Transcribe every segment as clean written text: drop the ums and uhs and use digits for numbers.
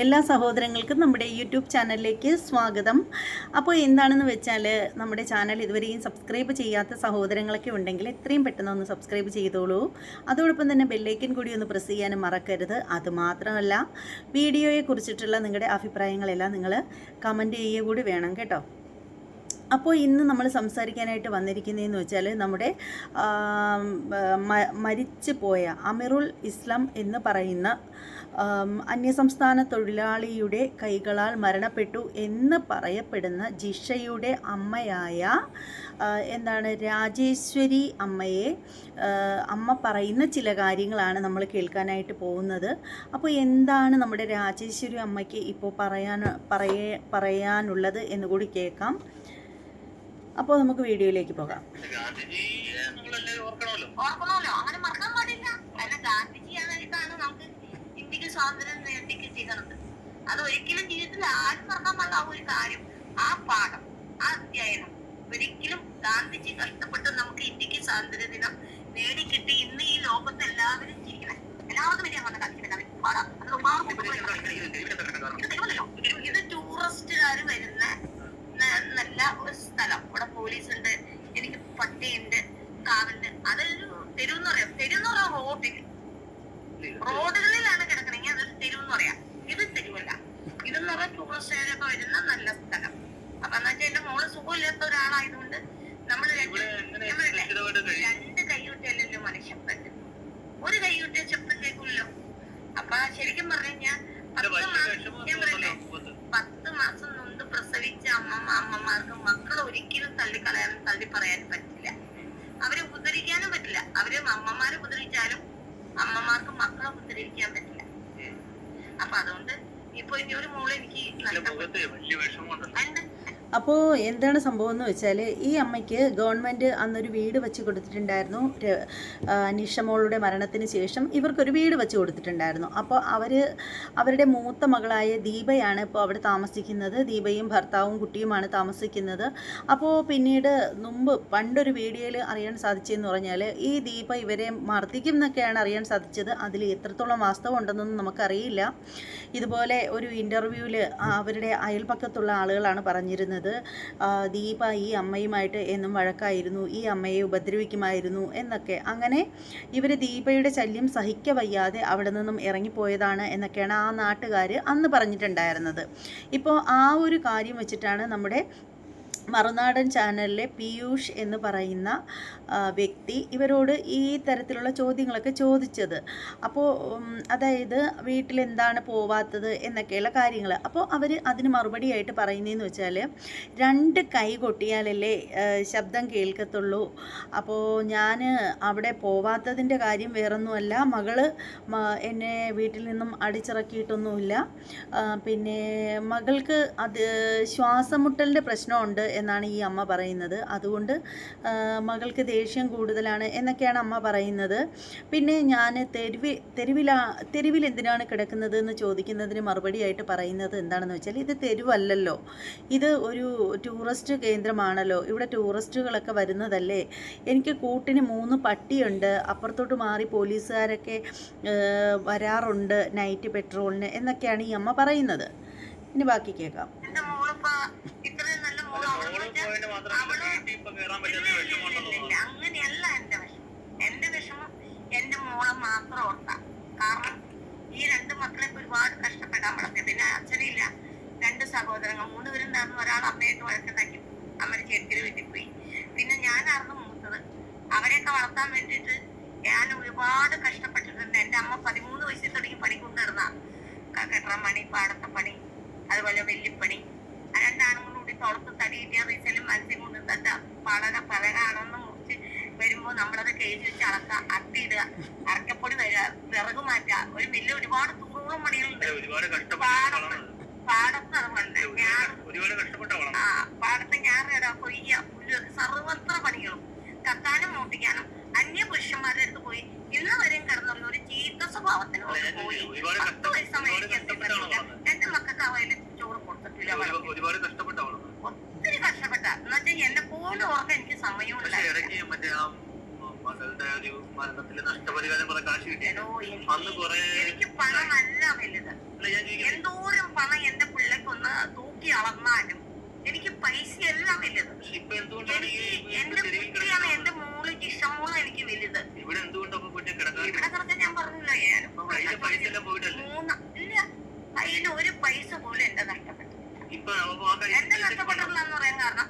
എല്ലാ സഹോദരങ്ങൾക്കും നമ്മുടെ യൂട്യൂബ് ചാനലിലേക്ക് സ്വാഗതം. അപ്പോൾ എന്താണെന്ന് വെച്ചാൽ, നമ്മുടെ ചാനൽ ഇതുവരെയും സബ്സ്ക്രൈബ് ചെയ്യാത്ത സഹോദരങ്ങളൊക്കെ ഉണ്ടെങ്കിൽ എത്രയും പെട്ടെന്ന് ഒന്ന് സബ്സ്ക്രൈബ് ചെയ്തോളൂ. അതോടൊപ്പം തന്നെ ബെല്ലൈക്കൻ കൂടി ഒന്ന് പ്രസ് ചെയ്യാനും മറക്കരുത്. അതുമാത്രമല്ല, വീഡിയോയെക്കുറിച്ചിട്ടുള്ള നിങ്ങളുടെ അഭിപ്രായങ്ങളെല്ലാം നിങ്ങൾ കമൻറ്റ് ചെയ്യുക കൂടി വേണം കേട്ടോ. അപ്പോൾ ഇന്ന് നമ്മൾ സംസാരിക്കാനായിട്ട് വന്നിരിക്കുന്നതെന്ന് വെച്ചാൽ, നമ്മുടെ മരിച്ചു പോയ അമിറുൽ ഇസ്ലാം എന്ന് പറയുന്ന അന്യസംസ്ഥാന തൊഴിലാളിയുടെ കൈകളാൽ മരണപ്പെട്ടു എന്ന് പറയപ്പെടുന്ന ജിഷയുടെ അമ്മയായ രാജേശ്വരി അമ്മയെ അമ്മ പറയുന്ന ചില കാര്യങ്ങളാണ് നമ്മൾ കേൾക്കാനായിട്ട് പോകുന്നത്. അപ്പോൾ എന്താണ് നമ്മുടെ രാജേശ്വരി അമ്മയ്ക്ക് ഇപ്പോൾ പറയാനുള്ളത് എന്ന് കൂടി കേൾക്കാം. അപ്പോൾ നമുക്ക് വീഡിയോയിലേക്ക് പോകാം. അങ്ങനെ മറക്കാൻ പാടില്ല. കാരണം ഗാന്ധിജിയായിട്ടാണ് നമുക്ക് ഇന്ത്യക്ക് സ്വാതന്ത്ര്യം നേടി കിട്ടിയത്. അത് ഒരിക്കലും ജീവിതത്തിൽ ആരും മറക്കാൻ പാടില്ല. ആ ഒരു കാര്യം, ആ പാഠം, ആ അധ്യയനം ഒരിക്കലും ഗാന്ധിജി കഷ്ടപ്പെട്ട് നമുക്ക് ഇന്ത്യക്ക് സ്വാതന്ത്ര്യ ദിനം നേടിക്കിട്ടി. ഇന്ന് ഈ ലോകത്ത് എല്ലാവരും ജീവിക്കണം. എല്ലാവർക്കും വേണ്ടി വന്ന കാണിക്കുന്നത് പാടാം. ഇത് ടൂറിസ്റ്റുകാർ വരുന്ന നല്ല ഒരു സ്ഥലം. ഇവിടെ പോലീസ് ഉണ്ട്, എനിക്ക് പട്ടിയുണ്ട്, കാവുണ്ട്. അതൊരു തെരുവെന്ന് പറയാം. തെരുവെന്ന് പറയാം റോഡുകളിലാണ് കിടക്കണമെങ്കിൽ അതൊരു തെരുവെന്ന് പറയാം. ഇത് തെരുവല്ല. ഇതെന്ന് പറഞ്ഞാൽ ടൂറിസ്റ്റുകാരൊക്കെ വരുന്ന നല്ല സ്ഥലം. അപ്പൊ എന്ന് വെച്ചാൽ എന്റെ മോള് സുഖമില്ലാത്ത ഒരാളായതുകൊണ്ട് നമ്മൾ രണ്ട് കൈവിട്ടല്ലോ മനുഷ്യൻ പറ്റും. ഒരു കൈവിട്ടിയ ശബ്ദം കേൾക്കില്ലല്ലോ. അപ്പൊ ശരിക്കും പറഞ്ഞു കഴിഞ്ഞാൽ 10 മാസം നൊന്ത് പ്രസവിച്ച അമ്മമാർക്ക് മക്കളെ ഒരിക്കലും തള്ളിക്കളയാനും തള്ളി പറയാനും പറ്റില്ല. അവരെ ഉപദ്രവിക്കാനും പറ്റില്ല. അവര് അമ്മമാരെ ഉപദ്രവിച്ചാലും അമ്മമാർക്ക് മക്കളെ ഉപദ്രവിക്കാൻ പറ്റില്ല. അപ്പൊ അതുകൊണ്ട് ഇപ്പൊ ഇനി ഒരു മോള് എനിക്ക് അപ്പോൾ എന്താണ് സംഭവം എന്ന് വെച്ചാൽ, ഈ അമ്മയ്ക്ക് ഗവൺമെൻറ് അന്നൊരു വീട് വെച്ച് കൊടുത്തിട്ടുണ്ടായിരുന്നു. നിഷമോളുടെ മരണത്തിന് ശേഷം ഇവർക്കൊരു വീട് വെച്ച് കൊടുത്തിട്ടുണ്ടായിരുന്നു. അപ്പോൾ അവരുടെ മൂത്ത മകളായ ദീപയാണ് ഇപ്പോൾ അവിടെ താമസിക്കുന്നത്. ദീപയും ഭർത്താവും കുട്ടിയുമാണ് താമസിക്കുന്നത്. അപ്പോൾ പിന്നീട് പണ്ടൊരു വീഡിയോയിൽ അറിയാൻ സാധിച്ചതെന്ന് പറഞ്ഞാൽ, ഈ ദീപ ഇവരെ മർദ്ദിക്കും എന്നൊക്കെയാണ് അറിയാൻ സാധിച്ചത്. അതിൽ എത്രത്തോളം വാസ്തവം ഉണ്ടെന്നൊന്നും നമുക്കറിയില്ല. ഇതുപോലെ ഒരു ഇൻ്റർവ്യൂവിൽ അവരുടെ അയൽപക്കത്തുള്ള ആളുകളാണ് പറഞ്ഞിരുന്നത്, ദീപ ഈ അമ്മയുമായിട്ട് എന്നും വഴക്കായിരുന്നു, ഈ അമ്മയെ ഉപദ്രവിക്കുമായിരുന്നു എന്നൊക്കെ. അങ്ങനെ ഇവർ ദീപയുടെ ശല്യം സഹിക്കവയ്യാതെ അവിടെ നിന്നും ഇറങ്ങിപ്പോയതാണ് എന്നൊക്കെയാണ് ആ നാട്ടുകാർ അന്ന് പറഞ്ഞിട്ടുണ്ടായിരുന്നത്. ഇപ്പോൾ ആ ഒരു കാര്യം വെച്ചിട്ടാണ് നമ്മുടെ മറുനാടൻ ചാനലിലെ പീയൂഷ് എന്ന് പറയുന്ന വ്യക്തി ഇവരോട് ഈ തരത്തിലുള്ള ചോദ്യങ്ങളൊക്കെ ചോദിച്ചത്. അപ്പോൾ അതായത് വീട്ടിലെന്താണ് പോവാത്തത് എന്നൊക്കെയുള്ള കാര്യങ്ങൾ. അപ്പോൾ അവർ അതിന് മറുപടിയായിട്ട് പറയുന്നതെന്ന് വെച്ചാൽ, 2 കൈ കൊട്ടിയാലല്ലേ ശബ്ദം കേൾക്കത്തുള്ളൂ. അപ്പോൾ ഞാൻ അവിടെ പോവാത്തതിൻ്റെ കാര്യം വേറൊന്നുമല്ല, മകള് എന്നെ വീട്ടിൽ നിന്നും അടിച്ചിറക്കിയിട്ടൊന്നുമില്ല. പിന്നെ മകൾക്ക് അത് ശ്വാസം മുട്ടലിൻ്റെ പ്രശ്നമുണ്ട് എന്നാണ് ഈ അമ്മ പറയുന്നത്. അതുകൊണ്ട് മകൾക്ക് ദേഷ്യം കൂടുതലാണ് എന്നൊക്കെയാണ് അമ്മ പറയുന്നത്. പിന്നെ ഞാൻ തെരുവിൽ എന്തിനാണ് കിടക്കുന്നത് എന്ന് ചോദിക്കുന്നതിന് മറുപടിയായിട്ട് പറയുന്നത് എന്താണെന്ന് വെച്ചാൽ, ഇത് തെരുവല്ലല്ലോ, ഇത് ഒരു ടൂറിസ്റ്റ് കേന്ദ്രമാണല്ലോ, ഇവിടെ ടൂറിസ്റ്റുകളൊക്കെ വരുന്നതല്ലേ, എനിക്ക് കൂട്ടിന് 3 പട്ടിയുണ്ട്, അപ്പുറത്തോട്ട് മാറി പോലീസുകാരൊക്കെ വരാറുണ്ട് നൈറ്റ് പെട്രോളിന് എന്നൊക്കെയാണ് ഈ അമ്മ പറയുന്നത്. ഇനി ബാക്കി കേൾക്കാം. അങ്ങനെയല്ല എന്റെ വിഷമം എന്റെ മോളെ മാത്രം ഓർത്താം. കാരണം ഈ 2 മക്കളെ ഒരുപാട് കഷ്ടപ്പെടാൻ വളർത്തി. പിന്നെ അച്ഛനില്ല, 2 സഹോദരങ്ങൾ, 3 പേരുണ്ടായിരുന്നു. ഒരാൾ അമ്മയായിട്ട് വഴക്കുണ്ടാക്കി അമ്മയുടെ ചേച്ചിയുടെ വീട്ടിൽ പോയി. പിന്നെ ഞാനായിരുന്നു മൂത്തത്. അവരെയൊക്കെ വളർത്താൻ വേണ്ടിയിട്ട് ഞാൻ ഒരുപാട് കഷ്ടപ്പെട്ടിട്ടുണ്ട്. എന്റെ അമ്മ 13 വയസ്സിൽ തുടങ്ങി പണിക്കൊണ്ടിരുന്ന കെട്ടറ പണി, പാടത്തെ പണി, അതുപോലെ വെല്ലിപ്പണി. 2 ആണുങ്ങളും കൂടി തുളത്ത് തടി കിട്ടിയ റീസലും മത്സ്യം കൊണ്ട് തട്ട പലകാണെന്ന് മുറിച്ച് വരുമ്പോ നമ്മളത് കേജ് വെച്ച് അളക്കുക, അട്ടിയിടുക, അരക്കപ്പൊടി തരിക, വിറക് മാറ്റുക. ഒരു മില്ല് ഒരുപാട് തൂറോളം പണികളുണ്ട് പാടത്ത്. അതുപോലെ പാടത്ത് ഞാൻ കൊയ്യ, സർവത്ര പണികളും കത്താനും മോട്ടിക്കാനും അന്യ പുരുഷന്മാരുടെ അടുത്ത് പോയി ഇന്ന് വരെയും കിടന്നുള്ള ഒരു ചീത്ത സ്വഭാവത്തിന് പോയി 10 വയസ്സമയം 2 മക്കൾക്ക് അവയില് ചോറ് കൊടുത്തിട്ടില്ല. ഒത്തിരി കഷ്ടപ്പെട്ട എന്നുവെച്ചാൽ എന്നെ പോലും ഓർക്കാൻ എനിക്ക് സമയവും എനിക്ക് പണം അല്ല വലുത്. എന്തോരം ഇല്ല, കയ്യിൽ ഒരു പൈസ പോലും എന്റെ നഷ്ടപ്പെട്ടില്ല. എന്റെ നഷ്ടപ്പെട്ടെന്ന് പറയാൻ കാരണം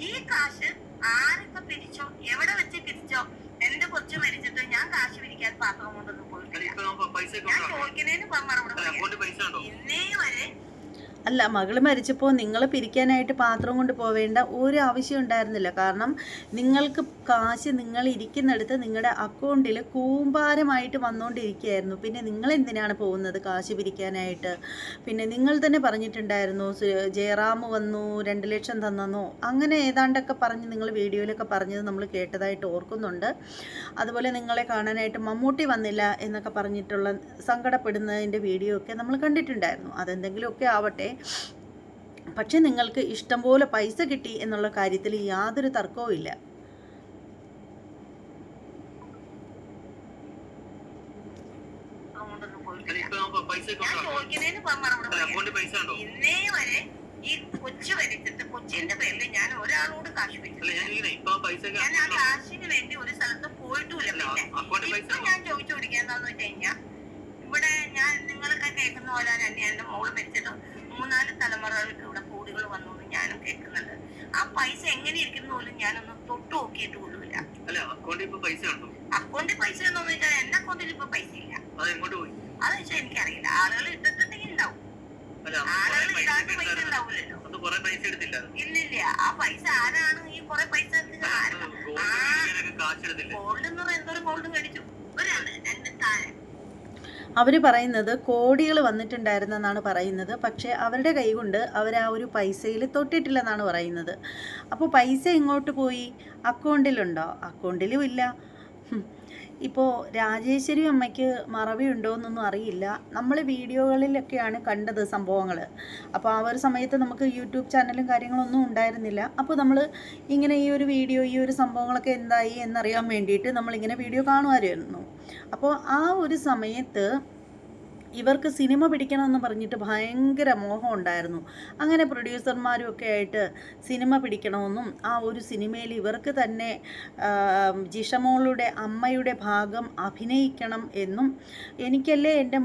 ഈ കാശ് ആരൊക്കെ പിരിച്ചോ, എവിടെ വെച്ച് പിരിച്ചോ, എന്റെ കൊച്ചു മരിച്ചിട്ട് ഞാൻ കാശ് പിരിക്കാൻ പാത്രം കൊണ്ടൊന്നും പോയിട്ടില്ല. ഞാൻ ചോദിക്കുന്നതിന് മറുപടി ഇന്നേ വരെ. അല്ല, മകള് മരിച്ചപ്പോൾ നിങ്ങൾ പിരിക്കാനായിട്ട് പാത്രം കൊണ്ട് പോവേണ്ട ഒരു ആവശ്യം ഉണ്ടായിരുന്നില്ല. കാരണം നിങ്ങൾക്ക് കാശ് നിങ്ങൾ ഇരിക്കുന്നിടത്ത് നിങ്ങളുടെ അക്കൗണ്ടിൽ കൂമ്പാരമായിട്ട് വന്നുകൊണ്ടിരിക്കുകയായിരുന്നു. പിന്നെ നിങ്ങൾ എന്തിനാണ് പോകുന്നത് കാശ് പിരിക്കാനായിട്ട്? പിന്നെ നിങ്ങൾ തന്നെ പറഞ്ഞിട്ടുണ്ടായിരുന്നു ജയറാം വന്നു 2 ലക്ഷം തന്നെന്നോ അങ്ങനെ ഏതാണ്ടൊക്കെ പറഞ്ഞ് നിങ്ങൾ വീഡിയോയിലൊക്കെ പറഞ്ഞത് നമ്മൾ കേട്ടതായിട്ട് ഓർക്കുന്നുണ്ട്. അതുപോലെ നിങ്ങളെ കാണാനായിട്ട് മമ്മൂട്ടി വന്നില്ല എന്നൊക്കെ പറഞ്ഞിട്ടുള്ള സങ്കടപ്പെടുന്നതിൻ്റെ വീഡിയോ ഒക്കെ നമ്മൾ കണ്ടിട്ടുണ്ടായിരുന്നു. അതെന്തെങ്കിലുമൊക്കെ ആവട്ടെ, പക്ഷെ നിങ്ങൾക്ക് ഇഷ്ടം പോലെ പൈസ കിട്ടി എന്നുള്ള കാര്യത്തിൽ യാതൊരു തർക്കവും ഇല്ല. ഇന്നേ വരെ ഈ കൊച്ചു മരിച്ചിട്ട് കൊച്ചിന്റെ പേരിൽ ഞാൻ ഒരാളോട് കാശ് വെച്ചിട്ടില്ല. ഞാൻ ആ കാശിന് വേണ്ടി ഒരു സ്ഥലത്ത് പോയിട്ടുമില്ല. പിന്നെ ഇപ്പൊ ഞാൻ ചോദിച്ചു പിടിക്കാന്ന് വെച്ച് കഴിഞ്ഞാൽ, ഇവിടെ ഞാൻ നിങ്ങളൊക്കെ കേൾക്കുന്ന പോലെ തന്നെ എന്റെ മോള് മരിച്ചിട്ട് 3-4 തലമുറകൾക്ക് ഇവിടെ കോടികൾ വന്നു എന്ന് ഞാനും കേൾക്കുന്നുണ്ട്. ആ പൈസ എങ്ങനെ ഇരിക്കുന്ന പോലും ഞാനൊന്ന് തൊട്ട് നോക്കിയിട്ട് പോലുമില്ല. അക്കൗണ്ടിൽ പൈസ ഉണ്ടോന്ന് വെച്ചാൽ എന്റെ അക്കൗണ്ടിൽ ഇപ്പൊ പൈസ ഇല്ല. അത് വെച്ചാൽ എനിക്കറിയില്ല. ആളുകൾ ഇട്ടിട്ടുണ്ടെങ്കിൽ ഉണ്ടാവും, ആളുകൾ ഇടാത്ത പൈസ ഉണ്ടാവില്ലല്ലോ. ഇല്ലില്ല, ആ പൈസ ആരാണ് ഈ കുറെ പൈസ ഗോൾഡ് എന്ന് പറയുന്ന എന്തോരം ഗോൾഡ് മേടിച്ചു? ഒരു 2 താഴെ. അവർ പറയുന്നത് കോടികൾ വന്നിട്ടുണ്ടായിരുന്നെന്നാണ് പറയുന്നത്. പക്ഷേ അവരുടെ കൈ കൊണ്ട് അവർ ആ ഒരു പൈസയിൽ തൊട്ടിട്ടില്ലെന്നാണ് പറയുന്നത്. അപ്പോൾ പൈസ എങ്ങോട്ട് പോയി? അക്കൗണ്ടിലുണ്ടോ? അക്കൗണ്ടിലും ഇല്ല. ഇപ്പോൾ രാജേശ്വരി അമ്മയ്ക്ക് മറവി ഉണ്ടോ എന്നൊന്നും അറിയില്ല. നമ്മൾ വീഡിയോകളിലൊക്കെയാണ് കണ്ടത് സംഭവങ്ങൾ. അപ്പോൾ ആ ഒരു സമയത്ത് നമുക്ക് യൂട്യൂബ് ചാനലും കാര്യങ്ങളൊന്നും ഉണ്ടായിരുന്നില്ല. അപ്പോൾ നമ്മൾ ഇങ്ങനെ ഈ ഒരു വീഡിയോ, ഈ ഒരു സംഭവങ്ങളൊക്കെ എന്തായി എന്നറിയാൻ വേണ്ടിയിട്ട് നമ്മളിങ്ങനെ വീഡിയോ കാണുമായിരുന്നു. അപ്പോൾ ആ ഒരു സമയത്ത് ഇവർക്ക് സിനിമ പിടിക്കണമെന്ന് പറഞ്ഞിട്ട് ഭയങ്കര മോഹം ഉണ്ടായിരുന്നു. അങ്ങനെ പ്രൊഡ്യൂസർമാരും ഒക്കെ ആയിട്ട് സിനിമ പിടിക്കണമെന്നും ആ ഒരു സിനിമയിൽ ഇവർക്ക് തന്നെ ജിഷമോളുടെ അമ്മയുടെ ഭാഗം അഭിനയിക്കണം എന്നും, എനിക്കല്ലേ എൻ്റെ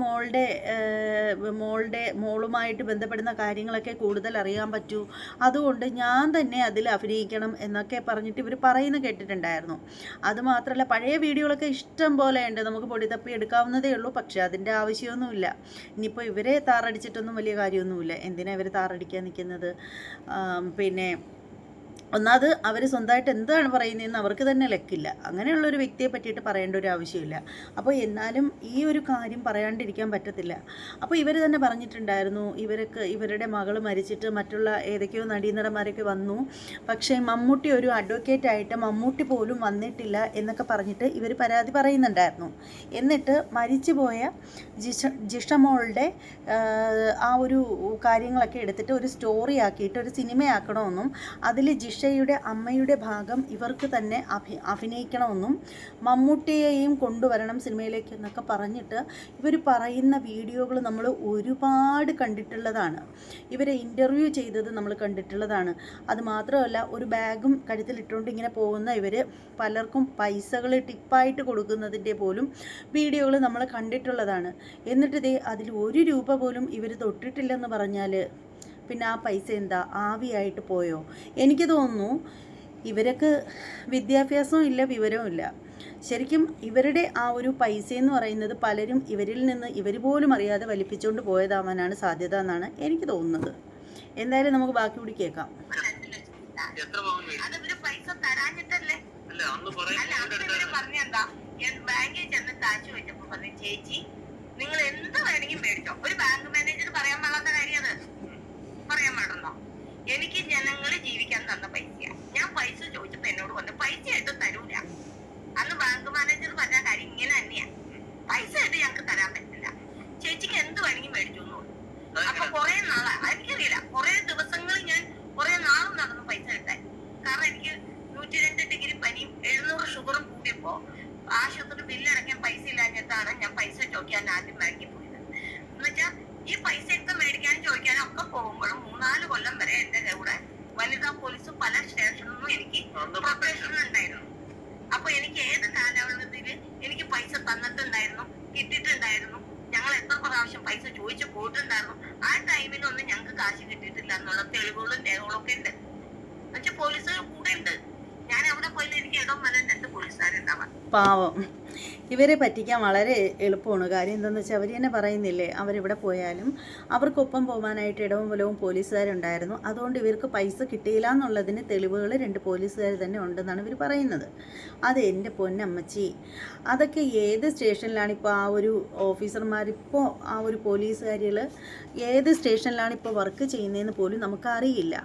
മോളുമായിട്ട് ബന്ധപ്പെടുന്ന കാര്യങ്ങളൊക്കെ കൂടുതൽ അറിയാൻ പറ്റൂ, അതുകൊണ്ട് ഞാൻ തന്നെ അതിൽ അഭിനയിക്കണം എന്നൊക്കെ പറഞ്ഞിട്ട് ഇവർ പറയുന്നത് കേട്ടിട്ടുണ്ടായിരുന്നു. അതുമാത്രമല്ല, പഴയ വീഡിയോകളൊക്കെ ഇഷ്ടം പോലെ ഉണ്ട്, നമുക്ക് പൊടി തപ്പി എടുക്കാവുന്നതേ ഉള്ളൂ. പക്ഷേ അതിൻ്റെ ആവശ്യമൊന്നും ഇനിയിപ്പോൾ ഇവരെ താറടിച്ചിട്ടൊന്നും വലിയ കാര്യമൊന്നുമില്ല. എന്തിനാണ് ഇവർ താറടിക്കാൻ നിൽക്കുന്നത്? പിന്നെ ഒന്നാമത് അവർ സ്വന്തമായിട്ട് എന്താണ് പറയുന്നതെന്ന് അവർക്ക് തന്നെ ലക്കില്ല. അങ്ങനെയുള്ളൊരു വ്യക്തിയെ പറ്റിയിട്ട് പറയേണ്ട ഒരു ആവശ്യമില്ല. അപ്പോൾ എന്നാലും ഈ ഒരു കാര്യം പറയാണ്ടിരിക്കാൻ പറ്റത്തില്ല. അപ്പോൾ ഇവർ തന്നെ പറഞ്ഞിട്ടുണ്ടായിരുന്നു, ഇവരുടെ മകൾ മരിച്ചിട്ട് മറ്റുള്ള ഏതൊക്കെയോ നടീനടന്മാരൊക്കെ വന്നു, പക്ഷേ മമ്മൂട്ടി ഒരു അഡ്വക്കേറ്റായിട്ട് മമ്മൂട്ടി പോലും വന്നിട്ടില്ല എന്നൊക്കെ പറഞ്ഞിട്ട് ഇവർ പരാതി പറയുന്നുണ്ടായിരുന്നു. എന്നിട്ട് മരിച്ചുപോയ ജിഷമോളുടെ ആ ഒരു കാര്യങ്ങളൊക്കെ എടുത്തിട്ട് ഒരു സ്റ്റോറി ആക്കിയിട്ട് ഒരു സിനിമയാക്കണമെന്നും അതിൽ ജിഷയുടെ അമ്മയുടെ ഭാഗം ഇവർക്ക് തന്നെ അഭിനയിക്കണമെന്നും മമ്മൂട്ടിയെയും കൊണ്ടുവരണം സിനിമയിലേക്ക് എന്നൊക്കെ പറഞ്ഞിട്ട് ഇവർ പറയുന്ന വീഡിയോകൾ നമ്മൾ ഒരുപാട് കണ്ടിട്ടുള്ളതാണ്. ഇവരെ ഇൻ്റർവ്യൂ ചെയ്തത് നമ്മൾ കണ്ടിട്ടുള്ളതാണ്. അതുമാത്രമല്ല, ഒരു ബാഗും കഴുത്തിലിട്ടുകൊണ്ട് ഇങ്ങനെ പോകുന്ന ഇവർ പലർക്കും പൈസകൾ ടിപ്പായിട്ട് കൊടുക്കുന്നതിൻ്റെ പോലും വീഡിയോകൾ നമ്മൾ കണ്ടിട്ടുള്ളതാണ്. എന്നിട്ട് അതിൽ 1 രൂപ പോലും ഇവർ തൊട്ടിട്ടില്ലെന്ന് പറഞ്ഞാൽ പിന്നെ ആ പൈസ എന്താ ആവിയായിട്ട് പോയോ? എനിക്ക് തോന്നുന്നു ഇവർക്ക് വിദ്യാഭ്യാസവും ഇല്ല, വിവരവും ഇല്ല. ശരിക്കും ഇവരുടെ ആ ഒരു പൈസ എന്ന് പറയുന്നത് പലരും ഇവരിൽ നിന്ന് ഇവർ പോലും അറിയാതെ വലിപ്പിച്ചുകൊണ്ട് പോയതാവാനാണ് സാധ്യത എന്നാണ് എനിക്ക് തോന്നുന്നത്. എന്തായാലും നമുക്ക് ബാക്കി കൂടി കേൾക്കാം. ചേച്ചി, നിങ്ങൾ എന്ത് വേണമെങ്കിലും മേടിച്ചോ. ഒരു ബാങ്ക് മാനേജർ പറയാൻ പാടാത്ത കാര്യം അത് പറയാൻ പാടുണ്ടോ? എനിക്ക് ജനങ്ങൾ ജീവിക്കാൻ തന്ന പൈസ, ഞാൻ പൈസ ചോദിച്ചപ്പോ എന്നോട് വന്ന് പൈസ ആയിട്ട് തരൂല. അന്ന് ബാങ്ക് മാനേജർ പറഞ്ഞ കാര്യം ഇങ്ങനെ തന്നെയാ, പൈസ ആയിട്ട് ഞങ്ങൾക്ക് തരാൻ പറ്റില്ല, ചേച്ചിക്ക് എന്ത് വേണമെങ്കിലും മേടിച്ചു. അപ്പൊ കുറെ നാളാ, എനിക്കറിയില്ല, കുറെ ദിവസങ്ങൾ ഞാൻ കുറെ നാളും നടന്നു പൈസ കിട്ടാൻ. കാരണം എനിക്ക് 102 ഡിഗ്രി പനിയും 700 ഷുഗറും കൂടിയപ്പോ ആശുപത്രി ബില്ലടക്കാൻ പൈസ ഇല്ലാഞ്ഞിട്ടാണ് ഞാൻ പൈസ ചോദിക്കാൻ ആദ്യം ബാങ്കിൽ പോയത്. എന്നുവെച്ചാൽ ഈ പൈസയൊക്കെ മേടിക്കാനും ചോദിക്കാനും ഒക്കെ പോകുമ്പോഴും 3-4 കൊല്ലം വരെ എന്റെ കൂടെ വനിതാ പോലീസ് പല സ്റ്റേഷനിലും എനിക്ക് പ്രൊട്ടക്ഷൻ ഉണ്ടായിരുന്നു. അപ്പൊ എനിക്ക് ഏത് കാലാവധിയിൽ എനിക്ക് പൈസ തന്നിട്ടുണ്ടായിരുന്നു, കിട്ടിയിട്ടുണ്ടായിരുന്നു. ഞങ്ങൾ എത്ര പ്രാവശ്യം പൈസ ചോദിച്ചു പോയിട്ടുണ്ടായിരുന്നു. ആ ടൈമിലൊന്നും ഞങ്ങൾക്ക് കാശ് കിട്ടിയിട്ടില്ല എന്നുള്ള തെളിവുകളും രേഖകളും ഒക്കെ ഉണ്ട്. എന്നുവെച്ചാൽ പോലീസുകാർ കൂടെ ഉണ്ട്. ഞാൻ അവിടെ പോയാലും എനിക്ക് ഇടം വരെ 2 പോലീസുകാരുണ്ടാവാം. പാവം, ഇവരെ പറ്റിക്കാൻ വളരെ എളുപ്പമാണ്. കാര്യം എന്താണെന്ന് വെച്ചാൽ അവർ തന്നെ പറയുന്നില്ലേ, അവരിവിടെ പോയാലും അവർക്കൊപ്പം പോകാനായിട്ട് ഇടവും വലവും പോലീസുകാരുണ്ടായിരുന്നു. അതുകൊണ്ട് ഇവർക്ക് പൈസ കിട്ടിയില്ല എന്നുള്ളതിന് തെളിവുകൾ 2 പോലീസുകാർ തന്നെ ഉണ്ടെന്നാണ് ഇവർ പറയുന്നത്. അത് എൻ്റെ പൊന്നമ്മച്ചി, അതൊക്കെ ഏത് സ്റ്റേഷനിലാണ് ഇപ്പോൾ ആ ഒരു ഓഫീസർമാരിപ്പോൾ ആ ഒരു പോലീസുകാരികൾ ഏത് സ്റ്റേഷനിലാണ് ഇപ്പോൾ വർക്ക് ചെയ്യുന്നതെന്ന് പോലും നമുക്കറിയില്ല.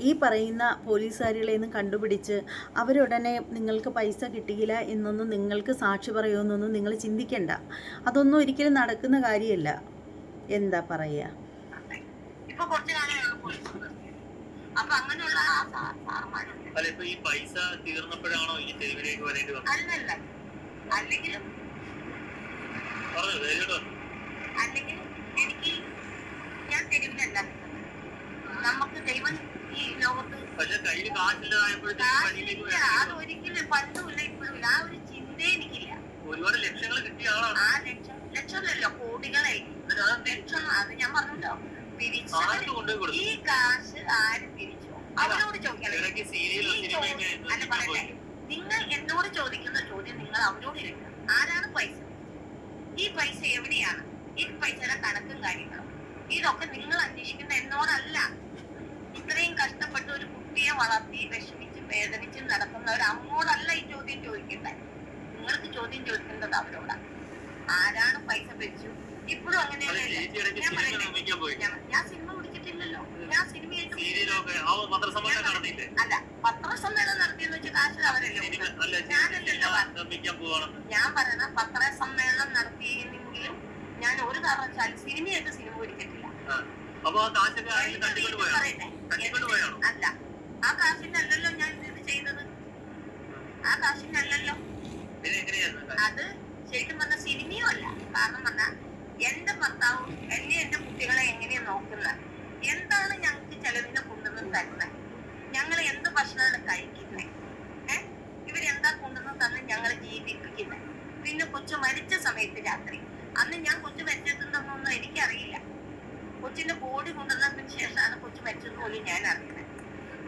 ഈ പറയുന്ന പോലീസുകാരികളെ നിന്ന് കണ്ടുപിടിച്ച് അവരുടനെ നിങ്ങൾക്ക് പൈസ കിട്ടിയില്ല എന്നൊന്നും നിങ്ങൾക്ക് സാക്ഷി പറയുമെന്നൊന്നും നിങ്ങൾ ചിന്തിക്കണ്ട. അതൊന്നും ഒരിക്കലും നടക്കുന്ന കാര്യമല്ല. എന്താ പറയുക, ഇപ്പൊ കുറച്ചു കാലമാണ് പോലീസ് അപ്പൊ അങ്ങനെയുള്ള അല്ല ഈ പൈസ തീർന്നപ്പോഴാണോ ഈ തെരുവിലേക്ക് വരേണ്ടി വന്നത്? അല്ലല്ല, അല്ലെങ്കിലും അല്ലെങ്കിൽ എനിക്ക് ഞാൻ തെരുവിലല്ല. നമുക്ക് ദൈവം ഈ ലോകത്ത് അതൊരിക്കലും പണ്ടുമില്ല ഇപ്പോഴും ആ ഒരു ചിന്ത എനിക്കില്ല. ഒരുപാട് ലക്ഷങ്ങൾ കിട്ടിയ ആളാണ്. ആ ലക്ഷമല്ലല്ലോ, കോടികളെ ലക്ഷം. അത് ഞാൻ പറഞ്ഞല്ലോ, തിരിച്ചു ഈ കാശ് ആര് തിരിച്ചു അവരോട് ചോദിക്കണം. അല്ല പറയട്ടെ, നിങ്ങൾ എന്നോട് ചോദിക്കുന്ന ചോദ്യം നിങ്ങൾ അവരോട് ചോദിക്കണം. ആരാണ് പൈസ? ഈ പൈസ എവിടെയാണ്? ഈ പൈസയുടെ കണക്കും കാര്യങ്ങളും ഇതൊക്കെ നിങ്ങൾ അന്വേഷിക്കുന്ന എന്നോടല്ല. ഇത്രയും കഷ്ടപ്പെട്ട് ഒരു കുട്ടിയെ വളർത്തി വിഷമിച്ച് വേദനിച്ച് നടക്കുന്ന ഒരു അമ്മോടല്ല ഈ ചോദ്യം ചോദിക്കണ്ടേ. നിങ്ങൾക്ക് ചോദ്യം ചോദിക്കേണ്ടത് അവരോടാണ്. ആരാണ് പൈസ പിരിച്ചു? ഇപ്പോഴും അങ്ങനെയല്ല. ഞാൻ സിനിമ പിടിച്ചിട്ടില്ലല്ലോ. ഞാൻ സിനിമയായിട്ട് അല്ല, പത്രസമ്മേളനം നടത്തിയെന്ന് വെച്ചാൽ കാശ് അവരല്ലോ. ഞാനല്ലല്ലോ. ഞാൻ പറയുന്ന പത്രസമ്മേളനം നടത്തിയെങ്കിലും ഞാൻ ഒരു കാരണവശാലും സിനിമയായിട്ട് സിനിമ പിടിച്ചിട്ടില്ല. അല്ല, ആ കാശിനല്ലല്ലോ ഞാൻ ഇത് ചെയ്തത്. ആ കാശിനല്ലല്ലോ. അത് ശരിക്കും പറഞ്ഞ സിനിമയും അല്ല. കാരണം പറഞ്ഞാൽ എന്റെ ഭർത്താവും എന്റെ കുട്ടികളെ എങ്ങനെയാ നോക്കുന്നത്, എന്താണ് ഞങ്ങൾക്ക് ചെലവിനെ കൊണ്ടുവന്ന് തരുന്നത്, ഞങ്ങൾ എന്ത് ഭക്ഷണമാണ് കഴിക്കുന്നത്, ഇവരെന്താ കൊണ്ടുവന്ന് തന്നെ ഞങ്ങൾ ജീവിപ്പിക്കുന്നത്. പിന്നെ കൊച്ചു മരിച്ച സമയത്ത് രാത്രി, അന്ന് ഞാൻ കൊച്ചു മരിച്ചിട്ടുണ്ടെന്നൊന്നും എനിക്കറിയില്ല. കൊച്ചിന്റെ ബോഡി കൊണ്ടുവന്നതിന് ശേഷമാണ് കൊച്ചു മരിച്ചെന്ന് പോലും ഞാൻ അറിയുന്നത്.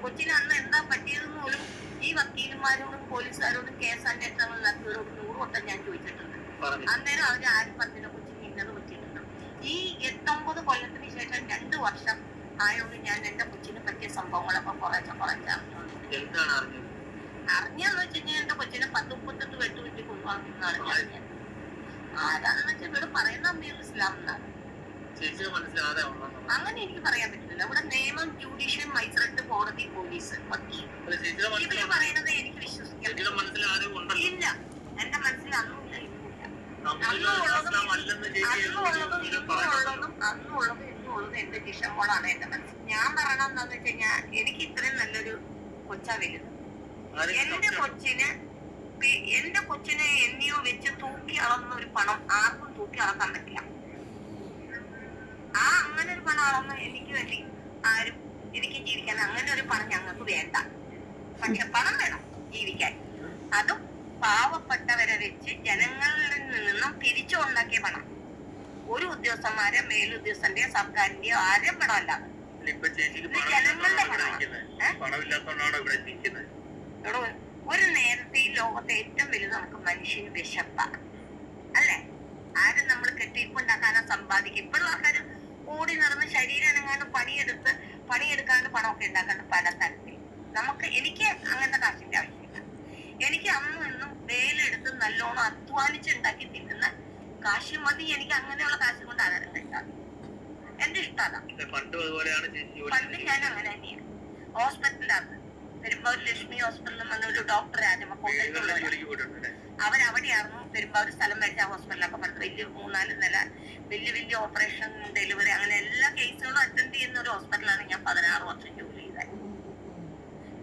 കൊച്ചിന് അന്ന് എന്താ പറ്റിയതെന്ന് പോലും ഈ വക്കീലന്മാരോടും പോലീസുകാരോടും കേസ് അന്വേഷണങ്ങൾ നടത്തിയവരോടും 100 വട്ടം ഞാൻ ചോദിച്ചിട്ടുണ്ട്. അന്നേരം അവർ ആരും പറഞ്ഞില്ല കൊച്ചിന് ഇന്നത് പറ്റിയിട്ടുണ്ട്. ഈ 8-9 കൊല്ലത്തിന് ശേഷം 2 വർഷം ആയോണ്ട് ഞാൻ എന്റെ കൊച്ചിനെ പറ്റിയ സംഭവങ്ങളൊക്കെ കുറച്ച് അറിഞ്ഞെന്ന് വെച്ച് കഴിഞ്ഞാൽ എന്റെ കൊച്ചിനെ 10-38 വെട്ടുവിറ്റി കൊണ്ടുപോകുന്നതാണ് ഞാൻ അറിഞ്ഞത്. ആരാണെന്ന് വെച്ചാൽ ഇവിടെ പറയുന്ന അമ്മയൊന്നും ഇസ്ലാം എന്നാണ്. അങ്ങനെ എനിക്ക് പറയാൻ പറ്റില്ല. ഇവിടെ നിയമം, ജുഡീഷ്യൽ, മജിസ്ട്രേറ്റ്, കോടതി, പോലീസ്, വക്കീൽ, ഇവര് പറയുന്നത് എനിക്ക് വിശ്വസിക്കാൻ ഇല്ല. എന്റെ മനസ്സിൽ അന്നുമില്ല, ഇന്നുമില്ല. അന്നുള്ളതും ഇന്നുള്ളതും എന്റെ ജിഷമോളാണ് എന്റെ മനസ്സിൽ. ഞാൻ പറയണം എന്താന്ന് വെച്ച് കഴിഞ്ഞാൽ എനിക്ക് ഇത്രയും നല്ലൊരു കൊച്ചാ വലുത്. എന്റെ കൊച്ചിനെ എന്നെയോ വെച്ച് തൂക്കി അളന്ന ഒരു പണം ആർക്കും തൂക്കി അളക്കാൻ പറ്റില്ല. ആ അങ്ങനെ ഒരു പണം അളന്ന് എനിക്ക് വേണ്ടി ആരും എനിക്ക് ജീവിക്കാൻ അങ്ങനെ ഒരു പണം ഞങ്ങൾക്ക് വേണ്ട. പക്ഷെ പണം വേണം ജീവിക്കാൻ. അതും പാവപ്പെട്ടവരെ വെച്ച് ജനങ്ങളിൽ നിന്നും തിരിച്ചുണ്ടാക്കിയ പണം. ഒരു ഉദ്യോഗസ്ഥന്മാരെ, മേലുദ്യോഗസ്ഥന്റെയോ സർക്കാരിന്റെയോ ആരും പണമല്ല, ജനങ്ങളുടെ പണം. ഒരു നേരത്തെ ഈ ലോകത്തെ ഏറ്റവും വലുത് നമുക്ക് മനുഷ്യന് വിശപ്പാണ്, അല്ലെ? ആരും നമ്മൾ കെട്ടിപ്പുണ്ടാക്കാനോ സമ്പാദിക്കും. ഇപ്പോഴുള്ള ആൾക്കാർ ഓടി നടന്ന് ശരീരം അനങ്ങാണ്ട് പണിയെടുക്കാണ്ട് പണമൊക്കെ ഉണ്ടാക്കാണ്ട് പല തരത്തിൽ. എനിക്ക് അങ്ങനത്തെ കാശിന്റെ ആവശ്യമില്ല. എനിക്ക് അന്നും ഇന്നും വേലെടുത്ത് നല്ലോണം അധ്വാനിച്ചുണ്ടാക്കി തിന്നുന്ന കാശ് മതി. എനിക്ക് അങ്ങനെയുള്ള കാശ് കൊണ്ട് ആധാരം കഴിക്കാം. എന്റെ ഇഷ്ടമാണ്. പണ്ട് ഞാൻ അങ്ങനെ തന്നെയാണ്. ഹോസ്പിറ്റലിലാണ് പെരുമ്പാവൂർ ലക്ഷ്മി ഹോസ്പിറ്റലിൽ വന്നൊരു ഡോക്ടർ അവരവിടെയായിരുന്നു. പെരുമ്പാവൂർ സ്ഥലം മേടിച്ച ഹോസ്പിറ്റലൊക്കെ പറഞ്ഞത് വലിയ 3-4 നില വലിയ ഓപ്പറേഷൻ, ഡെലിവറി, അങ്ങനെ എല്ലാ കേസുകളും അറ്റൻഡ് ചെയ്യുന്ന ഒരു ഹോസ്പിറ്റലാണ് ഞാൻ 16 വർഷം ജോലി ചെയ്തത്.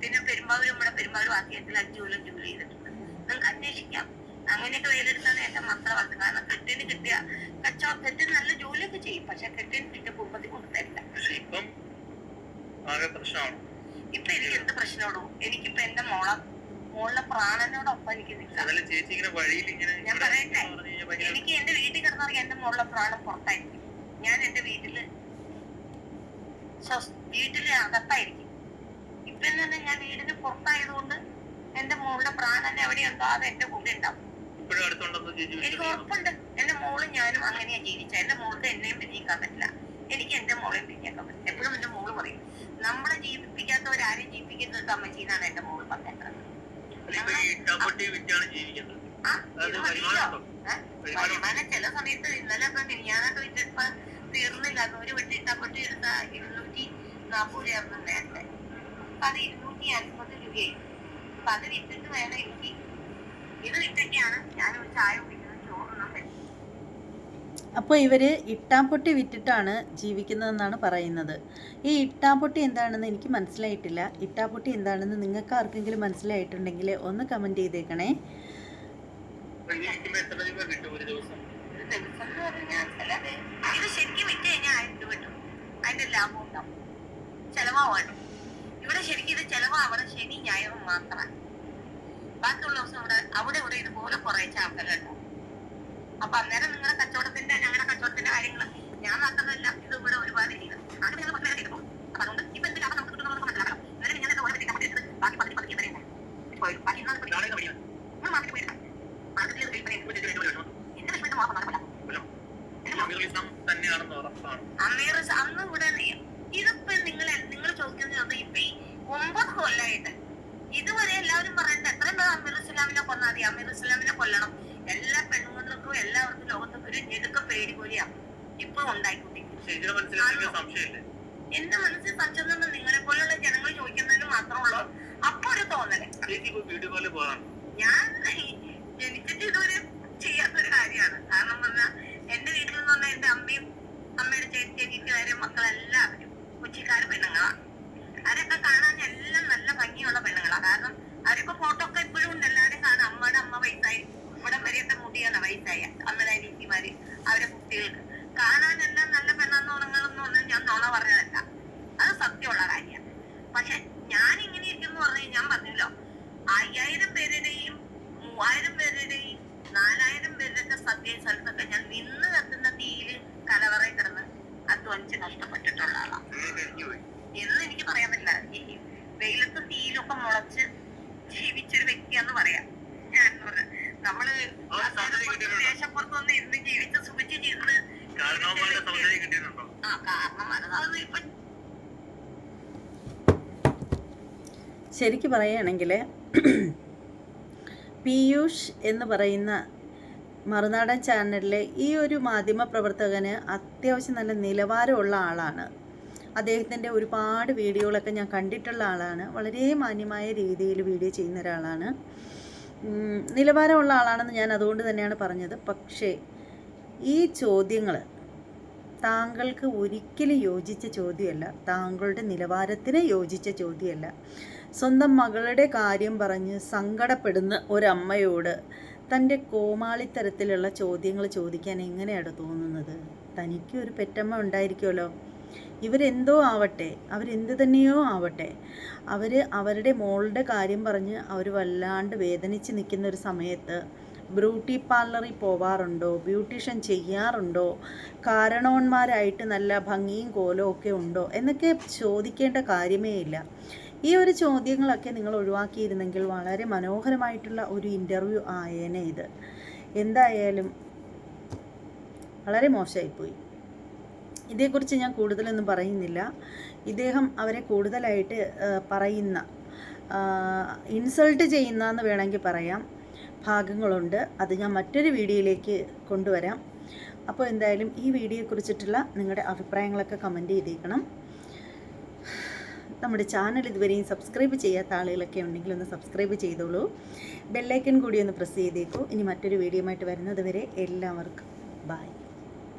പിന്നെ പെരുമ്പാവൂർ വാക്യത്തിൽ 5 കൊല്ലം ജോലി ചെയ്തിട്ടുണ്ട്. നിങ്ങൾക്ക് അന്വേഷിക്കാം. അങ്ങനെയൊക്കെ വേലെടുത്താണ് എന്റെ മക്കളെ വളർത്തുന്നത്. കാരണം കെട്ടിന് കിട്ടിയ കെട്ടിന് നല്ല ജോലിയൊക്കെ ചെയ്യും, പക്ഷെ കെട്ടിന് കിട്ടിയ കുടുംബത്തിൽ കൊണ്ടുതരില്ല. ഇപ്പൊ എനിക്ക് എന്ത് പ്രശ്നമുള്ളൂ? എനിക്കിപ്പോ എന്റെ മോളുടെ പ്രാണനോടൊപ്പം എനിക്ക് നിൽക്കാം. അതല്ല ചേച്ചി ഇങ്ങനെ വഴിയിൽ ഇങ്ങനെ ഞാൻ പറയട്ടെ, എനിക്ക് എന്റെ വീട്ടിൽ കിടന്നറിയാം എന്റെ മോളുടെ പ്രാണം പുറത്തായിരിക്കും. ഞാൻ എന്റെ വീട്ടില് അകത്തായിരിക്കും. ഇപ്പൊ തന്നെ ഞാൻ വീടിന് പുറത്തായതുകൊണ്ട് എന്റെ മോളുടെ പ്രാണൻ എവിടെയുണ്ടോ അത് എന്റെ കൂടെ ഉണ്ടാവും. എനിക്ക് ഉറപ്പുണ്ട്. എന്റെ മോളും ഞാനും അങ്ങനെയാ ജീവിച്ച. എന്റെ മോൾക്ക് എന്നെയും പിരിക്കാൻ പറ്റില്ല, എനിക്ക് എന്റെ മോളെയും പിരിക്കാൻ പറ്റില്ല. എപ്പോഴും എന്റെ മോള് പറയും, നമ്മളെ ജീവിപ്പിക്കാത്തവരാരെയും ജീവിപ്പിക്കുന്നത് അമ്മച്ചീന്നാണ് എന്റെ മോള് പറഞ്ഞേക്കുന്നത്. വരുമാനം ചില സമയത്ത് ഇന്നലെ മിനിയാനൊക്കെ വിറ്റിട്ട് തീർന്നില്ല. 100 വെട്ടി ഇട്ടാപ്പൊട്ടി എടുത്ത 240 രൂപയായിരുന്നു നേരത്തെ. അപ്പൊ അത് 250 രൂപയായി. അപ്പൊ അത് വിറ്റിട്ട് വേണം എനിക്ക്. ഇത് വിറ്റൊക്കെയാണ് ഞാനൊരു ചായ കുടിക്കുന്നത്, ചോറുണ്ണാൻ പറ്റും. അപ്പോൾ ഇവർ ഇട്ടാപ്പൊട്ടി വിറ്റിട്ടാണ് ജീവിക്കുന്നതെന്നാണ് പറയുന്നത്. ഈ ഇട്ടാപ്പൊട്ടി എന്താണെന്ന് എനിക്ക് മനസ്സിലായിട്ടില്ല. ഇട്ടാപ്പൊട്ടി എന്താണെന്ന് നിങ്ങൾക്ക് ആർക്കെങ്കിലും മനസ്സിലായിട്ടുണ്ടെങ്കിൽ ഒന്ന് കമൻറ്റ് ചെയ്തേക്കണേ. ഇത് ശരിക്കും വിറ്റ് കഴിഞ്ഞാൽ 1000 രൂപ കിട്ടും. അതിന്റെ ലാഭം ഉണ്ടാവും, ചെലവാണ്. ഇവിടെ ശരിക്കും ഇത് ചെലവാവണം ശനി ഞായറും മാത്രമാണ്. ബാക്കിയുള്ള ദിവസം അവിടെ ഇതുപോലെ കുറെ ആൾക്കാരുണ്ടാവും. അപ്പൊ അന്നേരം നിങ്ങളുടെ കച്ചവടത്തിന്റെ ഞങ്ങളുടെ കച്ചവടത്തിന്റെ കാര്യങ്ങൾ ഞാൻ നടക്കുന്നതല്ല. ഇത് ഇവിടെ ഒരുപാട് ചെയ്യും. അത് നിങ്ങൾ കിട്ടും. അപ്പൊ അതുകൊണ്ട് ഇപ്പൊ എന്ത് ലാഭം നമുക്ക് കിട്ടുന്നത് മനസ്സിലാക്കണം. എന്നാലും ഞാൻ ബാക്കി 10 എന്റെ അന്ന് ഇവിടെ ഇതിപ്പോ നിങ്ങൾ ചോദിക്കുന്നത് ഇപ്പൊ 9 കൊല്ലമായിട്ട് ഇതുവരെ എല്ലാവരും പറയണ്ട എത്രയും പേർ അമീർ ഇസ്ലാമിനെ കൊന്നാൽ മതി, അമീർ ഇസ്ലാമിനെ കൊല്ലണം. എല്ലാ പെണ്ണുങ്ങൾക്കും എല്ലാവർക്കും ലോകത്ത് ഒരു ഞെടുക്ക പേടി പോലെയാ ഇപ്പൊ ഉണ്ടായിക്കൊണ്ടിരിക്കുന്നത്. എന്റെ മനസ്സിൽ സംശയം നിങ്ങളെ പോലുള്ള ജനങ്ങൾ ചോദിക്കുന്നതിന് മാത്രമുള്ളൂ അപ്പൊ ഒരു തോന്നല്. ഞാൻ ജനിച്ചിട്ട് ഇതുവരെ ചെയ്യാത്തൊരു കാര്യമാണ്. കാരണം പറഞ്ഞാൽ എന്റെ വീട്ടിൽ നിന്ന് പറഞ്ഞാൽ എന്റെ അമ്മയും അമ്മയുടെ ചേച്ചിക്കാരും മക്കളെല്ലാവരും കൊച്ചിക്കാര് പെണ്ണുങ്ങളാണ്. അവരൊക്കെ കാണാൻ എല്ലാം നല്ല ഭംഗിയുള്ള പെണ്ണുങ്ങളാണ്. കാരണം അവരൊക്കെ ഫോട്ടോ ഒക്കെ ഇപ്പോഴും ഉണ്ട്. എല്ലാവരും കാണാം. അമ്മയുടെ അമ്മ വയസ്സായി, ഇവിടെ വരെയൊക്കെ മുടിയാണ് വയസ്സായ അമ്മയുടെ അനിയത്തിമാര്, അവരെ കുട്ടികൾക്ക് കാണാനെല്ലാം നല്ല പെണ്ണെന്ന് ഉണങ്ങളെന്ന് പറഞ്ഞാൽ ഞാൻ നുണ പറഞ്ഞതല്ല, അത് സത്യമുള്ള കാര്യമാണ്. പക്ഷെ ഞാൻ ഇങ്ങനെ ഇരിക്കുന്നു പറഞ്ഞാൽ ഞാൻ പറഞ്ഞല്ലോ 5000 പേരുടെയും 3000 പേരുടെയും 4000 പേരുടെയൊക്കെ സദ്യ സ്ഥലത്തൊക്കെ ഞാൻ നിന്ന് കത്തുന്ന തീയില് കലവറയിൽ കിടന്ന് അധ്വാനിച്ച് കഷ്ടപ്പെട്ടിട്ടുള്ള ആളാണ് എന്ന് എനിക്ക് പറയാൻ പറ്റില്ല. ഈ വെയിലത്ത് തീയിലൊക്കെ മുളച്ച് ജീവിച്ചൊരു വ്യക്തിയാന്ന് പറയാം ഞാൻ. നമ്മള് ദേശപ്പുറത്തൊന്നും ഇന്ന് ജീവിച്ച് സുഖിച്ച് ചെയ്തത് ഇപ്പൊ ശരിക്കും പറയുകയാണെങ്കിൽ പീയൂഷ് എന്ന് പറയുന്ന മറുനാടൻ ചാനലിലെ ഈ ഒരു മാധ്യമ പ്രവർത്തകന് അത്യാവശ്യം നല്ല നിലവാരമുള്ള ആളാണ്. അദ്ദേഹത്തിൻ്റെ ഒരുപാട് വീഡിയോകളൊക്കെ ഞാൻ കണ്ടിട്ടുള്ള ആളാണ്. വളരെ മാന്യമായ രീതിയിൽ വീഡിയോ ചെയ്യുന്ന ഒരാളാണ്. നിലവാരമുള്ള ആളാണെന്ന് ഞാൻ അതുകൊണ്ട് തന്നെയാണ് പറഞ്ഞത്. പക്ഷേ ഈ ചോദ്യങ്ങൾ താങ്കൾക്ക് ഒരിക്കലും യോജിച്ച ചോദ്യമല്ല, താങ്കളുടെ നിലവാരത്തിന് യോജിച്ച ചോദ്യമല്ല. സ്വന്തം മകളുടെ കാര്യം പറഞ്ഞ് സങ്കടപ്പെടുന്ന ഒരമ്മയോട് തൻ്റെ കോമാളിത്തരത്തിലുള്ള ചോദ്യങ്ങൾ ചോദിക്കാൻ എങ്ങനെയാണ് തോന്നുന്നത്? തനിക്ക് ഒരു പെറ്റമ്മ ഉണ്ടായിരിക്കുമല്ലോ. ഇവരെന്തോ ആവട്ടെ, അവരെന്ത് തന്നെയോ ആവട്ടെ, അവരുടെ മോളുടെ കാര്യം പറഞ്ഞ് അവർ വല്ലാണ്ട് വേദനിച്ച് നിൽക്കുന്ന ഒരു സമയത്ത് ബ്യൂട്ടി പാർലറിൽ പോവാറുണ്ടോ, ബ്യൂട്ടീഷ്യൻ ചെയ്യാറുണ്ടോ, കാരണവന്മാരായിട്ട് നല്ല ഭംഗിയും കോലവും ഒക്കെ ഉണ്ടോ എന്നൊക്കെ ചോദിക്കേണ്ട കാര്യമേ ഇല്ല. ഈ ഒരു ചോദ്യങ്ങളൊക്കെ നിങ്ങൾ ഒഴിവാക്കിയിരുന്നെങ്കിൽ വളരെ മനോഹരമായിട്ടുള്ള ഒരു ഇൻ്റർവ്യൂ ആയേനെ ഇത്. എന്തായാലും വളരെ മോശമായിപ്പോയി. ഇതേക്കുറിച്ച് ഞാൻ കൂടുതലൊന്നും പറയുന്നില്ല. ഇദ്ദേഹം അവരെ കൂടുതലായിട്ട് പറയുന്ന, ഇൻസൾട്ട് ചെയ്യുന്നതെന്ന് വേണമെങ്കിൽ പറയാം ഭാഗങ്ങളുണ്ട്. അത് ഞാൻ മറ്റൊരു വീഡിയോയിലേക്ക് കൊണ്ടുവരാം. അപ്പോൾ എന്തായാലും ഈ വീഡിയോയെക്കുറിച്ചിട്ടുള്ള നിങ്ങളുടെ അഭിപ്രായങ്ങളൊക്കെ കമൻറ്റ് ചെയ്തേക്കണം. നമ്മുടെ ചാനൽ ഇതുവരെയും സബ്സ്ക്രൈബ് ചെയ്യാത്ത ആളുകളൊക്കെ ഉണ്ടെങ്കിൽ ഒന്ന് സബ്സ്ക്രൈബ് ചെയ്തോളൂ. ബെല്ലൈക്കൺ കൂടി ഒന്ന് പ്രസ് ചെയ്തേക്കൂ. ഇനി മറ്റൊരു വീഡിയോയുമായിട്ട് വരുന്നത് വരെ എല്ലാവർക്കും ബൈ.